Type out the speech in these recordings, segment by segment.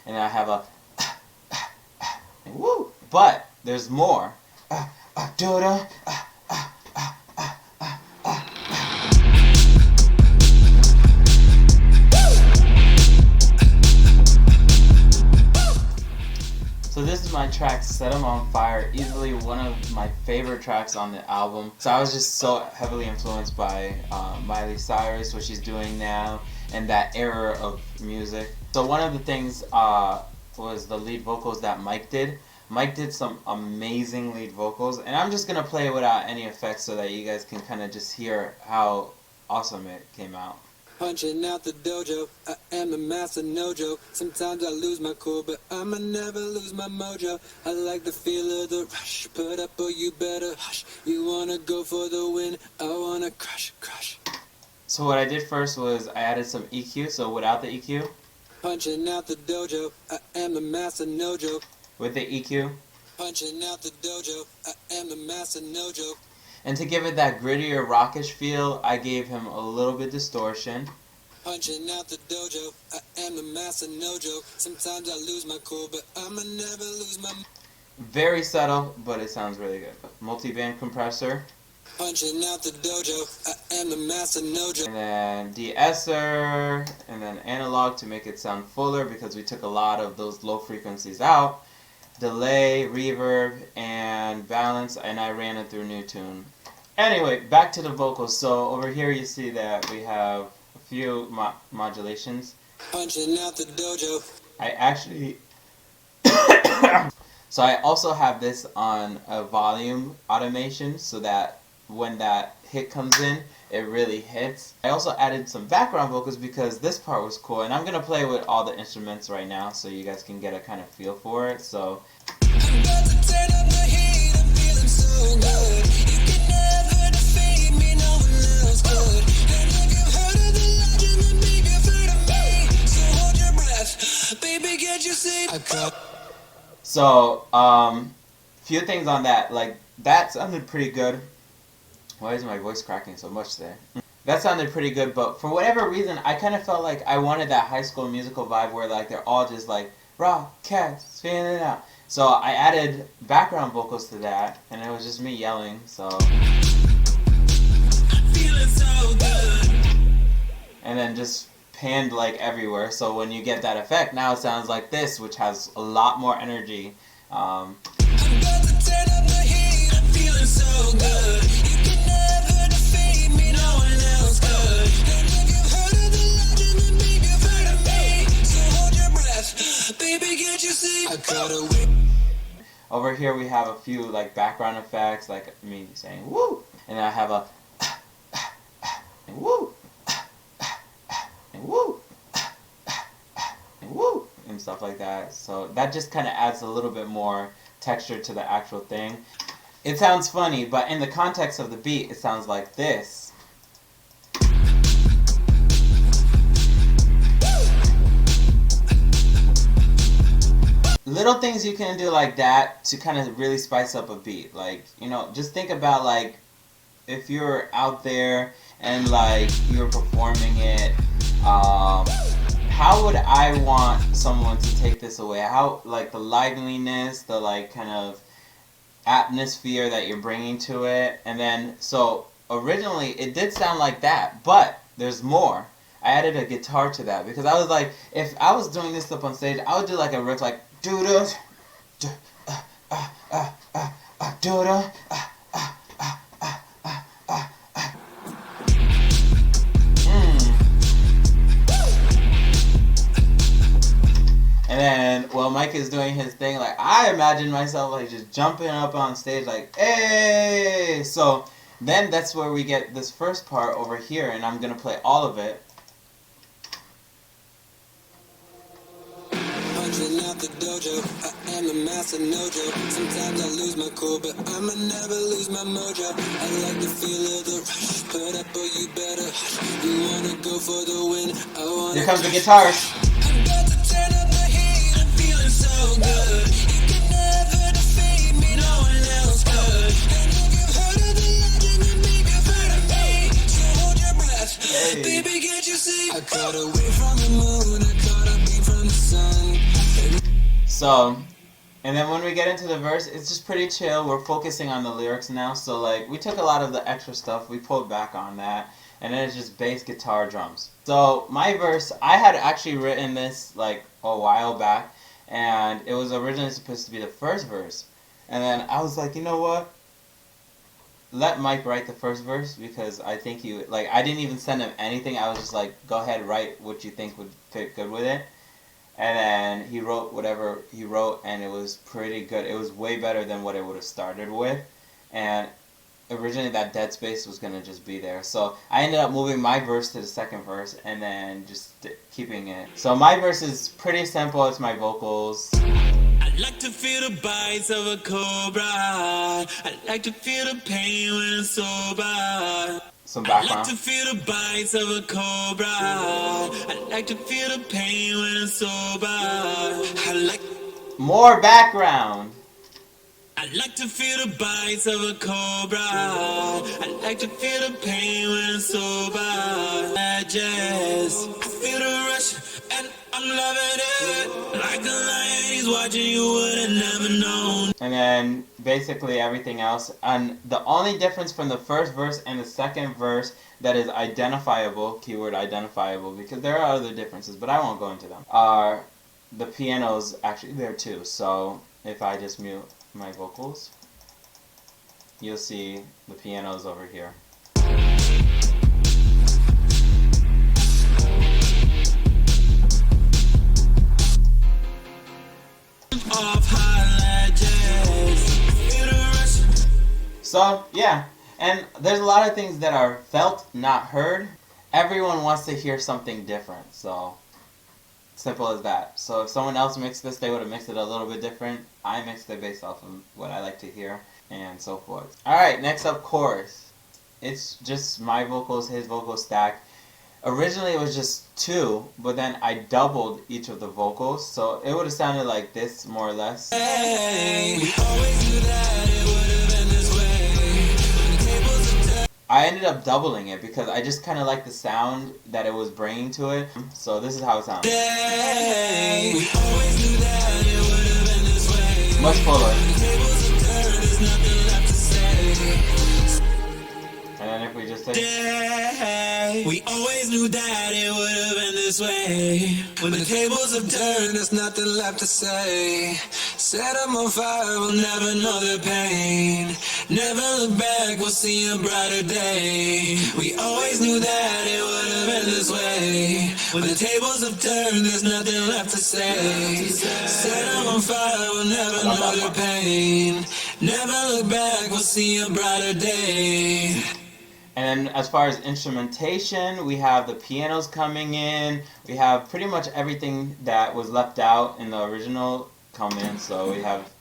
and then I have a woo. But there's more. Do-da. So this is my track, Set 'Em on Fire, easily one of my favorite tracks on the album. So I was just so heavily influenced by Miley Cyrus, what she's doing now, and that era of music. So one of the things was the lead vocals that Mike did. Mike did some amazing lead vocals, and I'm just going to play without any effects so that you guys can kind of just hear how awesome it came out. Punching out the dojo, I am a master, no joke. Sometimes I lose my cool, but I'ma never lose my mojo. I like the feel of the rush, put up or you better hush. You wanna go for the win, I wanna crush, crush. So what I did first was I added some EQ, so without the EQ. Punching out the dojo, I am a master, no joke. With the EQ. Punching out the dojo, I am a master, no joke. And to give it that grittier, rockish feel, I gave him a little bit distortion. Punching out the dojo, I am a master, no joke. Sometimes I lose my cool, but I'ma never lose my... Very subtle, but it sounds really good. Multi-band compressor. Punching out the dojo, I am a master, no joke. And then de-esser, and then analog to make it sound fuller because we took a lot of those low frequencies out. Delay, reverb, and balance, and I ran it through New Tune. Anyway, back to the vocals. So over here you see that we have a few modulations. Punching out the dojo. I actually... So I also have this on a volume automation so that when that hit comes in, it really hits. I also added some background vocals because this part was cool, and I'm going to play with all the instruments right now so you guys can get a kind of feel for it. So I'm about to turn up the heat, I'm feeling so good. You can never defeat me, no one else could. And if you've heard of the legend, then maybe you've heard of me. So hold your breath, baby, get your seat. So, few things on that. Like, that sounded pretty good. Why is my voice cracking so much there? That sounded pretty good, but for whatever reason, I kind of felt like I wanted that High School Musical vibe where, like, they're all just like, rock, cats, feeling it out. So I added background vocals to that, and it was just me yelling, so. Feeling so good. And then just panned, like, everywhere. So when you get that effect, now it sounds like this, which has a lot more energy. I'm about to turn up the heat, I'm feeling so good. You can never defeat me, no one else could. And if you've heard of the legend, then maybe you've heard of me. So hold your breath, baby, get your seat. I got away. Over here we have a few, like, background effects, like me saying woo, and then I have a and woo, and woo, and woo, and stuff like that. So that just kind of adds a little bit more texture to the actual thing. It sounds funny, but in the context of the beat, it sounds like this. Little things you can do like that to kind of really spice up a beat. Like, you know, just think about, like, if you're out there and, like, you're performing it, how would I want someone to take this away? How, like, the liveliness, the, like, kind of atmosphere that you're bringing to it. And then, so originally it did sound like that, but there's more. I added a guitar to that because I was like, if I was doing this up on stage, I would do like a riff like do-da, do-da, And then while Mike is doing his thing, like, I imagine myself like just jumping up on stage like, hey! So then that's where we get this first part over here, and I'm gonna play all of it. Out the dojo, I am a master, no joke. Sometimes I lose my cool, but I'ma never lose my mojo. I like the feel of the rush, put up or you better hush. You wanna go for the win, I wanna. Here comes the guitars. I'm about to turn up the heat, I'm feeling so good. You can never defeat me, no one else could. And if you've heard of the legend, then maybe you've heard of me. So hold your breath, baby, get your seat. I caught away from the moon, I caught a beat from the sun. So, and then when we get into the verse, it's just pretty chill. We're focusing on the lyrics now. So like we took a lot of the extra stuff, we pulled back on that, and then it's just bass, guitar, drums. So my verse, I had actually written this like a while back, and it was originally supposed to be the first verse. And then I was like, you know what? Let Mike write the first verse because I think he like I didn't even send him anything. I was just like, go ahead, write what you think would fit good with it. And then he wrote whatever he wrote, and it was pretty good. It was way better than what it would have started with. And originally that dead space was going to just be there. So I ended up moving my verse to the second verse and then just keeping it. So my verse is pretty simple. It's my vocals. I like to feel the bites of a cobra. I like to feel the pain when it's sober. Some I like background. to feel the bites of a cobra. I like to feel the pain when it's sober. More background. I like to feel the bites of a cobra. I like to feel the pain when it's sober. I feel the rush and I'm loving it. Like a lion, he's watching, you would've never known. And then basically everything else. And the only difference from the first verse and the second verse that is identifiable, keyword identifiable, because there are other differences, but I won't go into them, are the pianos actually there too. So if I just mute my vocals, you'll see the pianos over here. So yeah, and there's a lot of things that are felt, not heard. Everyone wants to hear something different, so simple as that. So if someone else mixed this, they would have mixed it a little bit different. I mixed it based off of what I like to hear, and so forth. Alright, next up, chorus. It's just my vocals, his vocals stacked. Originally it was just two, but then I doubled each of the vocals, so it would have sounded like this, more or less. Hey, we always knew that it would have been this way. I ended up doubling it because I just kind of like the sound that it was bringing to it. So this is how it sounds. Hey, we always knew that it would have been this way. Much fuller. Tables have turned, there's nothing left to say. And then if we just say, We always knew that it would have been this way. When the tables have turned, there's nothing left to say. Set them on fire, we'll never know the pain. Never look back, we'll see a brighter day. We always knew that it would have been this way. When the tables have turned, there's nothing left to say. Set them on fire, we'll never know the pain. Never look back, we'll see a brighter day. and then as far as instrumentation, we have the pianos coming in. We have pretty much everything that was left out in the original come in. So we have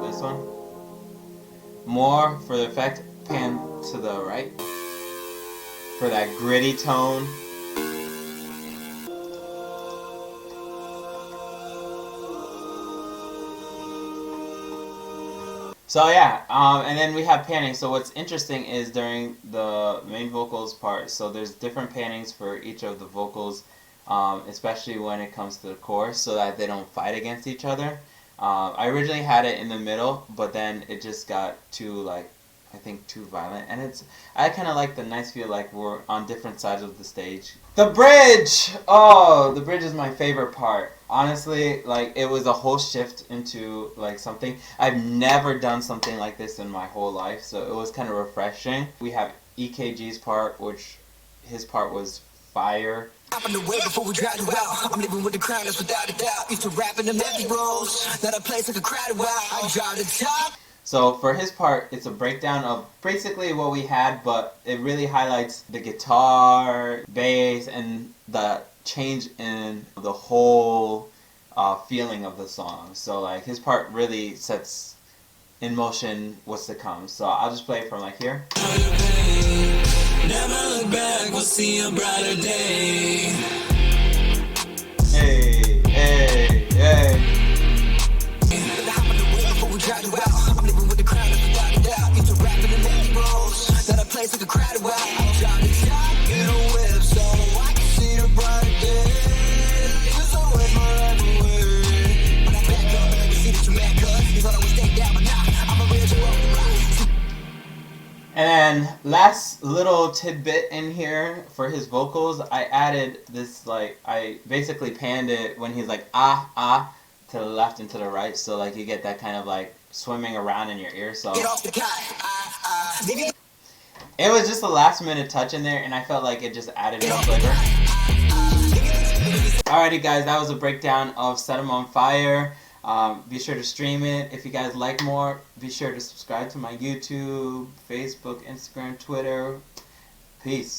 this one. More for the effect, pan to the right for that gritty tone. So yeah, and then we have panning. So what's interesting is during the main vocals part, so there's different pannings for each of the vocals, especially when it comes to the chorus, so that they don't fight against each other. I originally had it in the middle, but then it just got too, I think too violent. And I kind of like the nice feel like we're on different sides of the stage. The bridge! Oh, the bridge is my favorite part. Honestly, it was a whole shift into, something. I've never done something like this in my whole life, so it was kind of refreshing. We have EKG's part, which his part was fire. I'm on the way before we drive you out. I'm living with the crown, that's without a doubt. Used to rap in the empty roles. Now the place like a crowded wow. I drive the top. So for his part, it's a breakdown of basically what we had, but it really highlights the guitar, bass, and the change in the whole feeling of the song. So his part really sets in motion what's to come. So I'll just play it from like here. Never look back, we'll see a brighter day. Hey, hey, hey. I'm living with the crowd, without a doubt. Used to rap in the many roles. That I place like a crowded wow. I'm trying to top in a whip, so I can see the bright day. Cause I went my life away. But I back up and I can see that you're mad, cuz you thought I would stay down, but nah, I'm a real Joe. And then last little tidbit in here for his vocals, I added this, like, I basically panned it when he's like ah to the left and to the right, so like you get that kind of like swimming around in your ear. So Get off the kite. it was just a last minute touch in there, and I felt like it just added more flavor. Alrighty guys, that was a breakdown of Set 'Em on Fire. Be sure to stream it. If you guys like more, be sure to subscribe to my YouTube, Facebook, Instagram, Twitter. Peace.